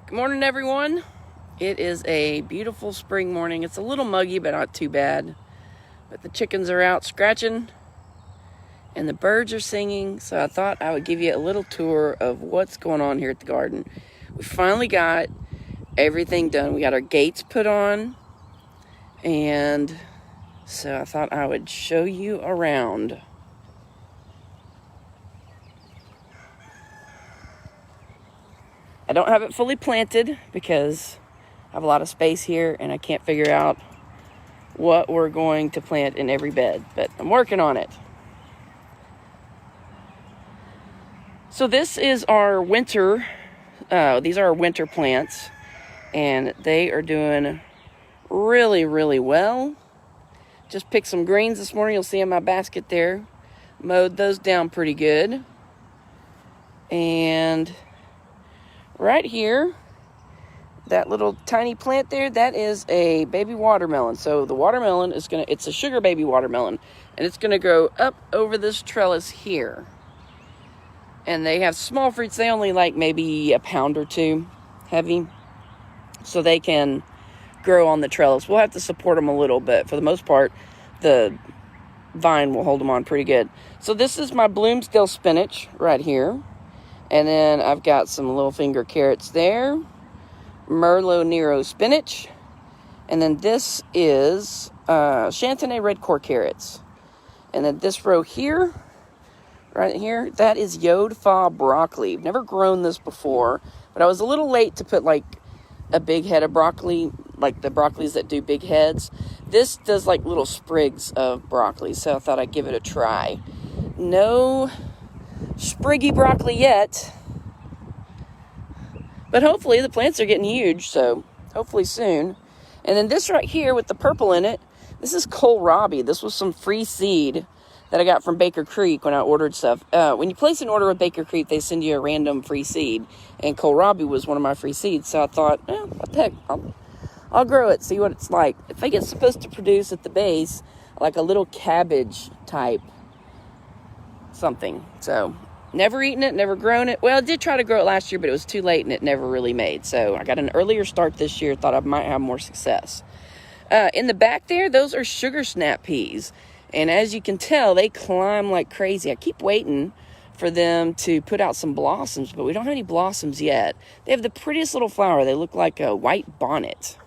Good morning, everyone. It is a beautiful spring morning. It's a little muggy, but not too bad. But the chickens are out scratching and the birds are singing. So I thought I would give you a little tour of what's going on here at the garden. We finally got everything done. We got our gates put on. And so I thought I would show you around. I don't have it fully planted because I have a lot of space here and I can't figure out what we're going to plant in every bed, but I'm working on it. So this is our winter, these are our winter plants, and they are doing really, really well. Just picked some greens this morning. You'll see in my basket there. Mowed those down pretty good. And right here, that little tiny plant there, that is a baby watermelon. So the watermelon is it's a sugar baby watermelon, and it's gonna grow up over this trellis here. And they have small fruits. They only like maybe a pound or two heavy, so they can grow on the trellis. We'll have to support them a little bit. For the most part, the vine will hold them on pretty good. So this is my Bloomsdale spinach right here. And then I've got some little finger carrots there. Merlot Nero spinach. And then this is Chantenay red core carrots. And then this row here, right here, that is Yodfa Broccoli. I've never grown this before, but I was a little late to put like a big head of broccoli, like the broccolis that do big heads. This does like little sprigs of broccoli, so I thought I'd give it a try. No spriggy broccoli yet, but hopefully the plants are getting huge, so hopefully soon. And then this right here with the purple in it, this is Kohlrabi. This was some free seed that I got from Baker Creek when I ordered stuff. When you place an order with Baker Creek, they send you a random free seed, and Kohlrabi was one of my free seeds. So I thought, what the heck, I'll grow it, see what it's like. I think it's supposed to produce at the base like a little cabbage type something. So never eaten it, never grown it. Well, I did try to grow it last year, but it was too late and it never really made. So I got an earlier start this year. Thought I might have more success. In the back there, those are sugar snap peas. And as you can tell, they climb like crazy. I keep waiting for them to put out some blossoms, but we don't have any blossoms yet. They have the prettiest little flower. They look like a white bonnet.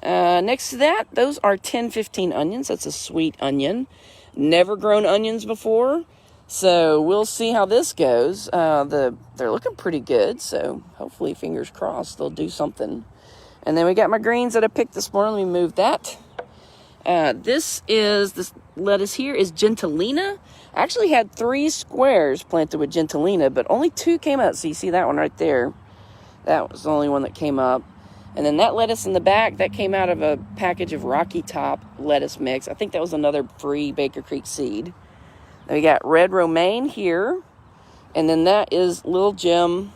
Next to that, those are 1015 onions. That's a sweet onion. Never grown onions before. So we'll see how this goes. They're looking pretty good, so hopefully, fingers crossed, they'll do something. And then we got my greens that I picked this morning. Let me move that. This lettuce here is Gentilina. I actually had 3 squares planted with Gentilina, but only 2 came up. So you see that one right there. That was the only one that came up. And then that lettuce in the back, that came out of a package of Rocky Top lettuce mix. I think that was another free Baker Creek seed. Then we got red romaine here. And then that is Little Jim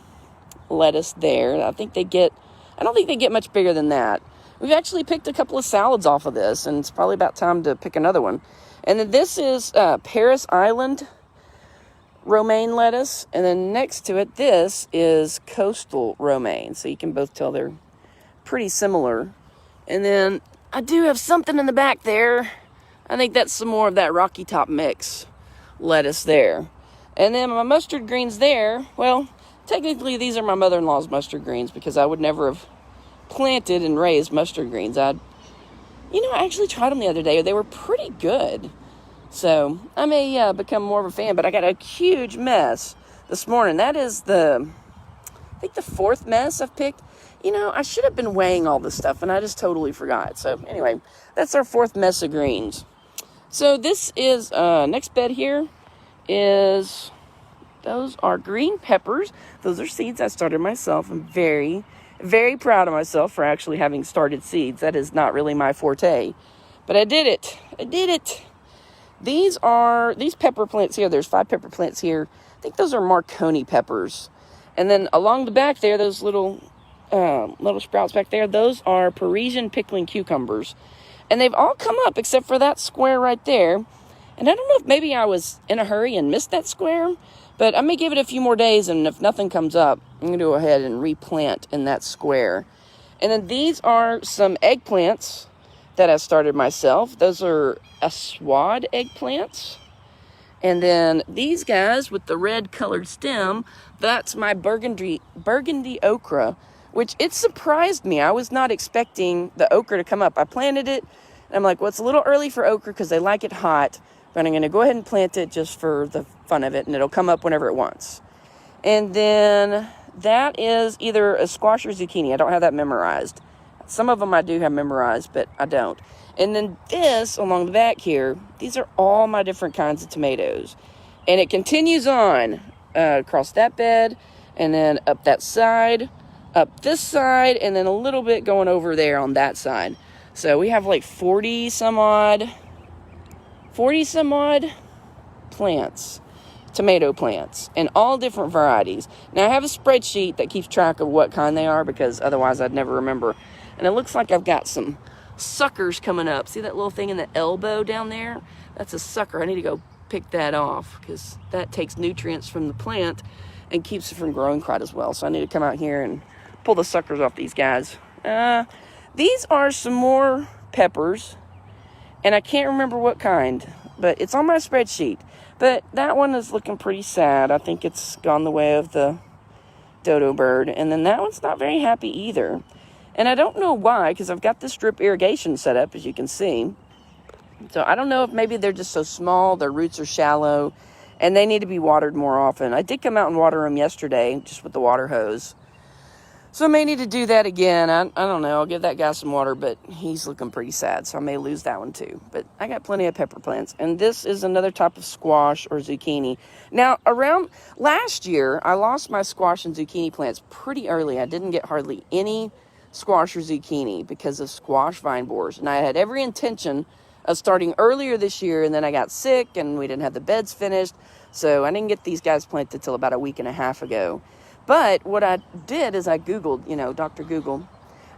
lettuce there. I don't think they get much bigger than that. We've actually picked a couple of salads off of this, and it's probably about time to pick another one. And then this is Paris Island romaine lettuce. And then next to it, this is coastal romaine. So you can both tell they're pretty similar. And then I do have something in the back there. I think that's some more of that Rocky Top mix lettuce there. And then my mustard greens there, well, technically these are my mother-in-law's mustard greens because I would never have planted and raised mustard greens. I actually tried them the other day. They were pretty good. So I may become more of a fan, but I got a huge mess this morning. That is I think the 4th mess I've picked. I should have been weighing all this stuff, and I just totally forgot. So anyway, that's our 4th mess of greens. So this is, next bed here is, those are green peppers. Those are seeds I started myself. I'm very, very proud of myself for actually having started seeds. That is not really my forte, but I did it. These pepper plants here, there's 5 pepper plants here. I think those are Marconi peppers. And then along the back there, those little sprouts back there, those are Parisian pickling cucumbers. And they've all come up except for that square right there. And I don't know if maybe I was in a hurry and missed that square, But I may give it a few more days, and if nothing comes up, I'm going to go ahead and replant in that square. And then these are some eggplants that I started myself. Those are Aswad eggplants. And then these guys with the red colored stem, that's my burgundy okra, which it surprised me. I was not expecting the okra to come up. I planted it, and I'm like, well, it's a little early for okra because they like it hot, but I'm going to go ahead and plant it just for the fun of it, and it'll come up whenever it wants. And then that is either a squash or zucchini. I don't have that memorized. Some of them I do have memorized, but I don't. And then this, along the back here, these are all my different kinds of tomatoes. And it continues on across that bed, and then up that side, up this side, and then a little bit going over there on that side. So we have like 40 some odd plants, tomato plants, and all different varieties. Now I have a spreadsheet that keeps track of what kind they are, because otherwise I'd never remember. And it looks like I've got some suckers coming up. See that little thing in the elbow down there? That's a sucker. I need to go pick that off, because that takes nutrients from the plant and keeps it from growing quite as well. So I need to come out here and pull the suckers off these guys. These are some more peppers, and I can't remember what kind, but it's on my spreadsheet. But that one is looking pretty sad. I think it's gone the way of the dodo bird. And then that one's not very happy either. And I don't know why, because I've got this drip irrigation set up, as you can see. So I don't know if maybe they're just so small, their roots are shallow, and they need to be watered more often. I did come out and water them yesterday, just with the water hose. So I may need to do that again. I don't know. I'll give that guy some water, but he's looking pretty sad, so I may lose that one too. But I got plenty of pepper plants. And this is another type of squash or zucchini. Now, around last year, I lost my squash and zucchini plants pretty early. I didn't get hardly any squash or zucchini because of squash vine borers. And I had every intention of starting earlier this year, and then I got sick and we didn't have the beds finished. So I didn't get these guys planted till about a week and a half ago. But what I did is I Googled, Dr. Google.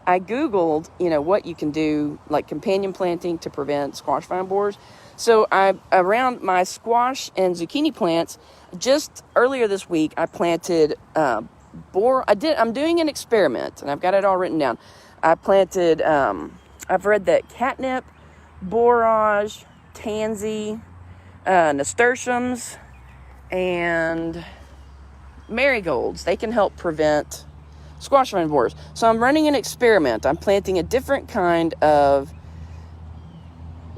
I Googled, what you can do, like companion planting to prevent squash vine borers. So around my squash and zucchini plants, just earlier this week, I planted I'm doing an experiment, and I've got it all written down. I planted, I've read that catnip, borage, tansy, nasturtiums, and marigolds. They can help prevent squash vine borers. So I'm running an experiment. I'm planting a different kind of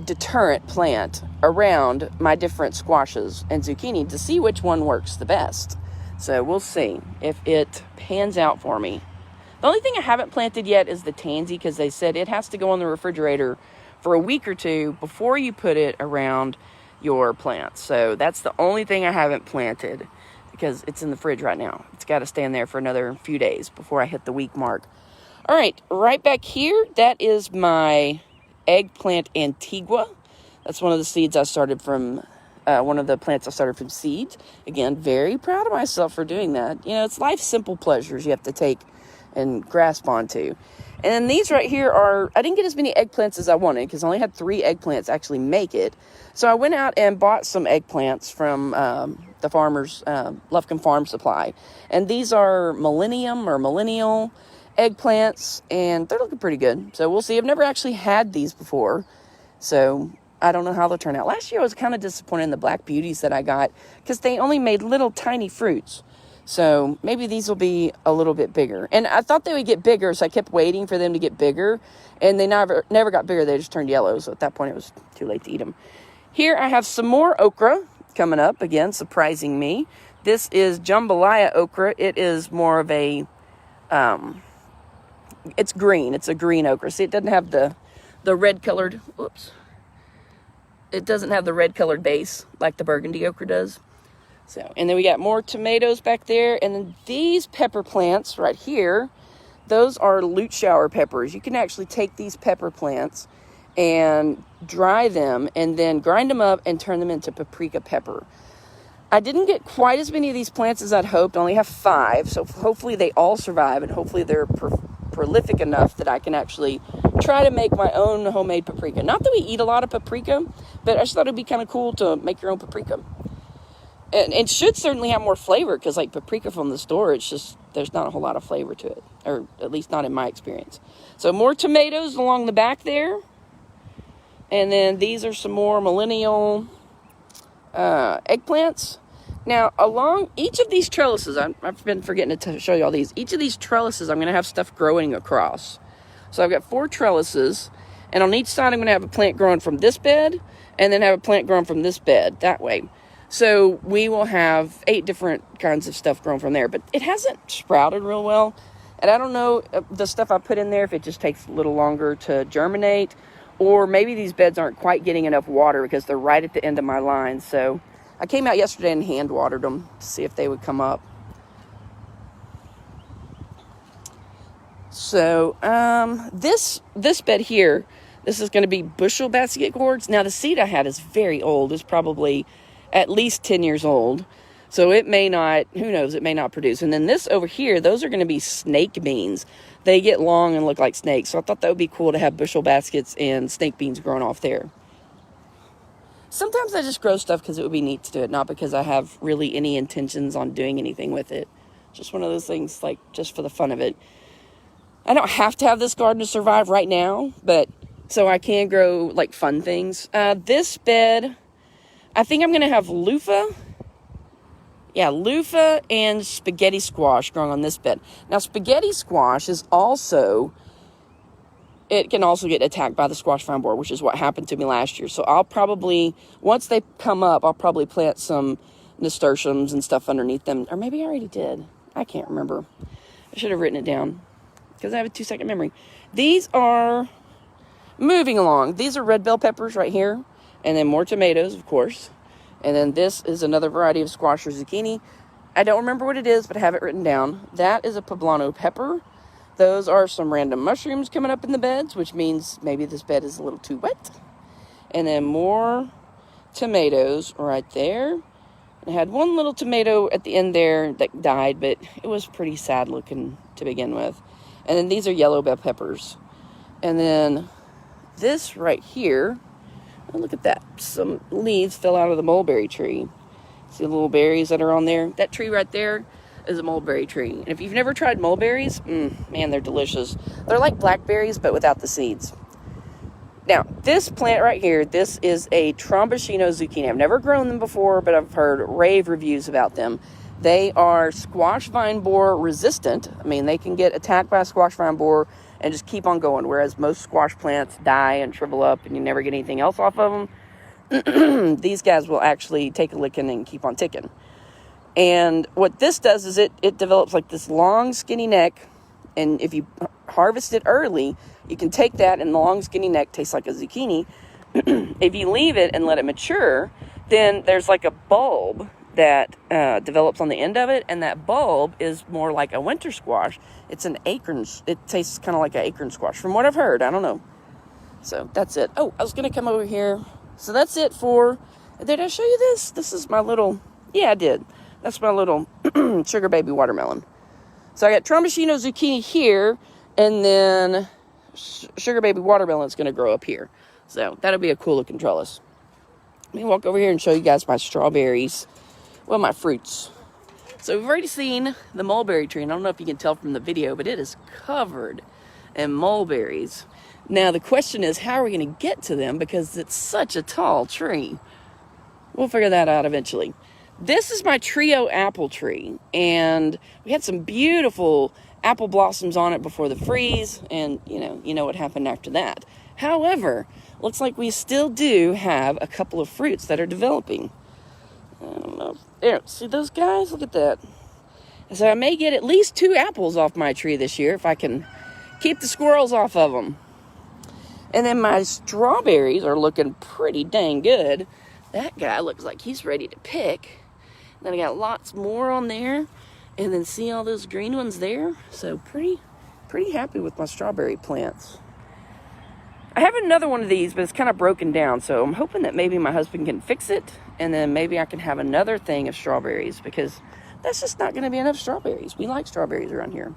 deterrent plant around my different squashes and zucchini to see which one works the best. So we'll see if it pans out for me. The only thing I haven't planted yet is the tansy, because they said it has to go on the refrigerator for a week or two before you put it around your plants. So that's the only thing I haven't planted, because it's in the fridge right now. It's got to stay in there for another few days before I hit the week mark. All right back here, that is my eggplant Antigua. That's one of the seeds I started from, one of the plants I started from seeds. Again, very proud of myself for doing that. It's life's simple pleasures you have to take and grasp onto. And then these right here I didn't get as many eggplants as I wanted, because I only had 3 eggplants actually make it. So I went out and bought some eggplants from the farmer's, Lufkin Farm Supply. And these are Millennial eggplants, and they're looking pretty good. So we'll see. I've never actually had these before, so I don't know how they'll turn out. Last year I was kind of disappointed in the Black Beauties that I got, because they only made little tiny fruits. So maybe these will be a little bit bigger. And I thought they would get bigger, so I kept waiting for them to get bigger. And they never got bigger. They just turned yellow. So at that point, it was too late to eat them. Here I have some more okra coming up. Again, surprising me. This is Jambalaya Okra. It is more of a, it's green. It's a green okra. See, it doesn't have the red colored, it doesn't have the red colored base like the burgundy okra does. So, and then we got more tomatoes back there. And then these pepper plants right here, those are lute shower peppers. You can actually take these pepper plants and dry them and then grind them up and turn them into paprika pepper. I didn't get quite as many of these plants as I'd hoped. I only have 5. So hopefully they all survive, and hopefully they're prolific enough that I can actually try to make my own homemade paprika. Not that we eat a lot of paprika, but I just thought it'd be kind of cool to make your own paprika. And it should certainly have more flavor, because like paprika from the store, it's just, there's not a whole lot of flavor to it, or at least not in my experience. So more tomatoes along the back there. And then these are some more Millennial eggplants. Now, along each of these trellises, I've been forgetting to show you all these. Each of these trellises, I'm going to have stuff growing across. So I've got 4 trellises, and on each side, I'm going to have a plant growing from this bed, and then have a plant growing from this bed, that way. So we will have 8 different kinds of stuff growing from there. But it hasn't sprouted real well. And I don't know the stuff I put in there, if it just takes a little longer to germinate. Or maybe these beds aren't quite getting enough water because they're right at the end of my line. So I came out yesterday and hand watered them to see if they would come up. So this bed here, this is going to be Bushel basket gourds. Now the seed I had is very old. It's probably at least 10 years old. So it may not, who knows, it may not produce. And then this over here, those are going to be snake beans. They get long and look like snakes. So I thought that would be cool to have bushel baskets and snake beans growing off there. Sometimes I just grow stuff because it would be neat to do it, not because I have really any intentions on doing anything with it. Just one of those things, like, just for the fun of it. I don't have to have this garden to survive right now, but so I can grow, like, fun things. This bed, I think I'm going to have loofah and spaghetti squash growing on this bed. Now, spaghetti squash is also, it can also get attacked by the squash vine borer, which is what happened to me last year. So I'll probably, once they come up, I'll probably plant some nasturtiums and stuff underneath them. Or maybe I already did. I can't remember. I should have written it down because I have a 2-second memory. These are, moving along, these are red bell peppers right here. And then more tomatoes, of course. And then this is another variety of squash or zucchini. I don't remember what it is, but I have it written down. That is a poblano pepper. Those are some random mushrooms coming up in the beds, which means maybe this bed is a little too wet. And then more tomatoes right there. I had one little tomato at the end there that died, but it was pretty sad looking to begin with. And then these are yellow bell peppers. And then this right here, oh, look at that. Some leaves fell out of the mulberry tree. See the little berries that are on there? That tree right there is a mulberry tree. And if you've never tried mulberries, man, they're delicious. They're like blackberries, but without the seeds. Now, this plant right here, this is a Trombocino Zucchini. I've never grown them before, but I've heard rave reviews about them. They are squash vine borer resistant. I mean, they can get attacked by a squash vine borer and just keep on going, whereas most squash plants die and shrivel up and you never get anything else off of them. These guys will actually take a licking and keep on ticking. And what this does is it develops like this long, skinny neck, and if you harvest it early, you can take that, and the long, skinny neck tastes like a zucchini. If you leave it and let it mature, then there's like a bulb that develops on the end of it, and that bulb is more like a winter squash. It's an acorn. It tastes kind of like an acorn squash, from what I've heard. I don't know. So that's it. Oh, I was gonna come over here. So that's it for. Did I show you this? This is my little. Yeah, I did. That's my little sugar baby watermelon. So I got Trombocino Zucchini here, and then sugar baby watermelon is gonna grow up here. So that'll be a cool looking trellis. Let me walk over here and show you guys my strawberries. Well, my fruits. So we've already seen the mulberry tree, and I don't know if you can tell from the video, but it is covered in mulberries. Now, the question is, how are we going to get to them? Because it's such a tall tree. We'll figure that out eventually. This is my trio apple tree, and we had some beautiful apple blossoms on it before the freeze, and you know what happened after that. However, looks like we still do have a couple of fruits that are developing. I don't know. There, see those guys? Look at that. So I may get at least 2 apples off my tree this year if I can keep the squirrels off of them. And then my strawberries are looking pretty dang good. That guy looks like he's ready to pick. Then I got lots more on there. And then see all those green ones there? So pretty happy with my strawberry plants. I have another one of these, but it's kind of broken down. So I'm hoping that maybe my husband can fix it. And then maybe I can have another thing of strawberries, because that's just not going to be enough strawberries. We like strawberries around here.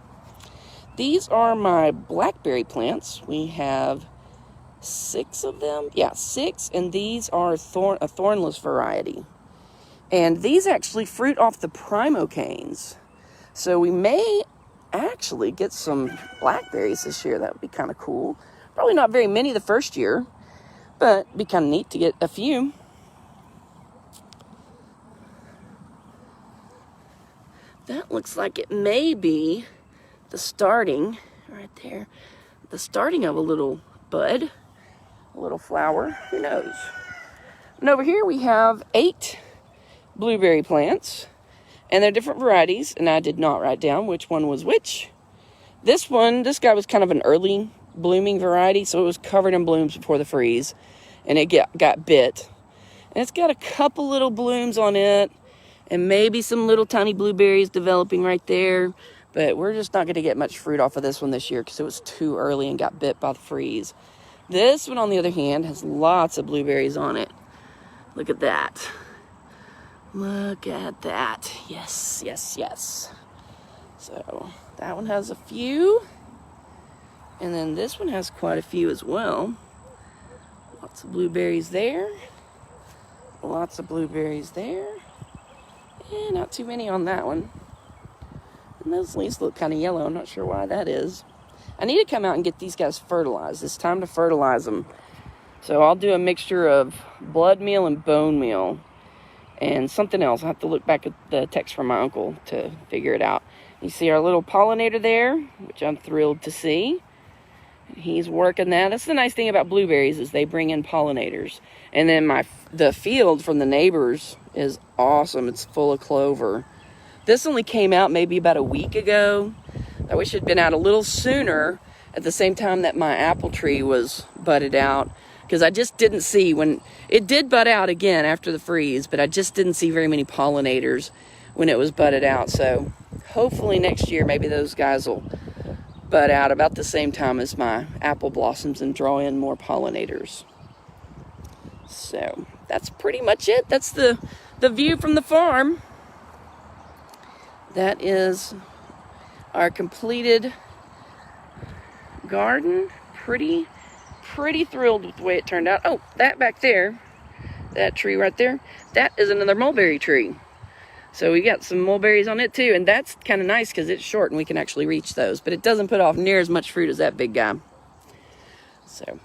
These are my blackberry plants. We have 6 of them. Yeah, 6. And these are a thornless variety. And these actually fruit off the primo canes. So we may actually get some blackberries this year. That would be kind of cool. Probably not very many the first year, but it'd be kind of neat to get a few. That looks like it may be the starting, right there, the starting of a little bud, a little flower, who knows. And over here we have 8 blueberry plants, and they're different varieties, and I did not write down which one was which. This guy was kind of an early blooming variety, so it was covered in blooms before the freeze, and it got bit. And it's got a couple little blooms on it, and maybe some little tiny blueberries developing right there, but we're just not going to get much fruit off of this one this year because it was too early and got bit by the freeze. This one, on the other hand, has lots of blueberries on it. Look at that. Look at that. Yes, yes, yes. So that one has a few. And then this one has quite a few as well. Lots of blueberries there. Lots of blueberries there. And not too many on that one. And those leaves look kind of yellow. I'm not sure why that is. I need to come out and get these guys fertilized. It's time to fertilize them. So I'll do a mixture of blood meal and bone meal. And something else. I'll have to look back at the text from my uncle to figure it out. You see our little pollinator there, which I'm thrilled to see. He's working that. That's the nice thing about blueberries, is they bring in pollinators. And then the field from the neighbors is awesome. It's full of clover. This only came out maybe about a week ago. I wish it had been out a little sooner, at the same time that my apple tree was budded out, because I just didn't see, when it did bud out again after the freeze, but I just didn't see very many pollinators when it was budded out. So hopefully next year maybe those guys will bud out about the same time as my apple blossoms and draw in more pollinators. So that's pretty much it. That's the view from the farm. That is our completed garden. Pretty thrilled with the way it turned out. Oh, that back there, that tree right there, that is another mulberry tree. So we got some mulberries on it too, and that's kind of nice because it's short and we can actually reach those, but it doesn't put off near as much fruit as that big guy. So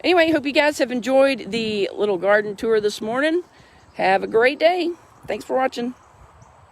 anyway, hope you guys have enjoyed the little garden tour this morning. Have a great day. Thanks for watching.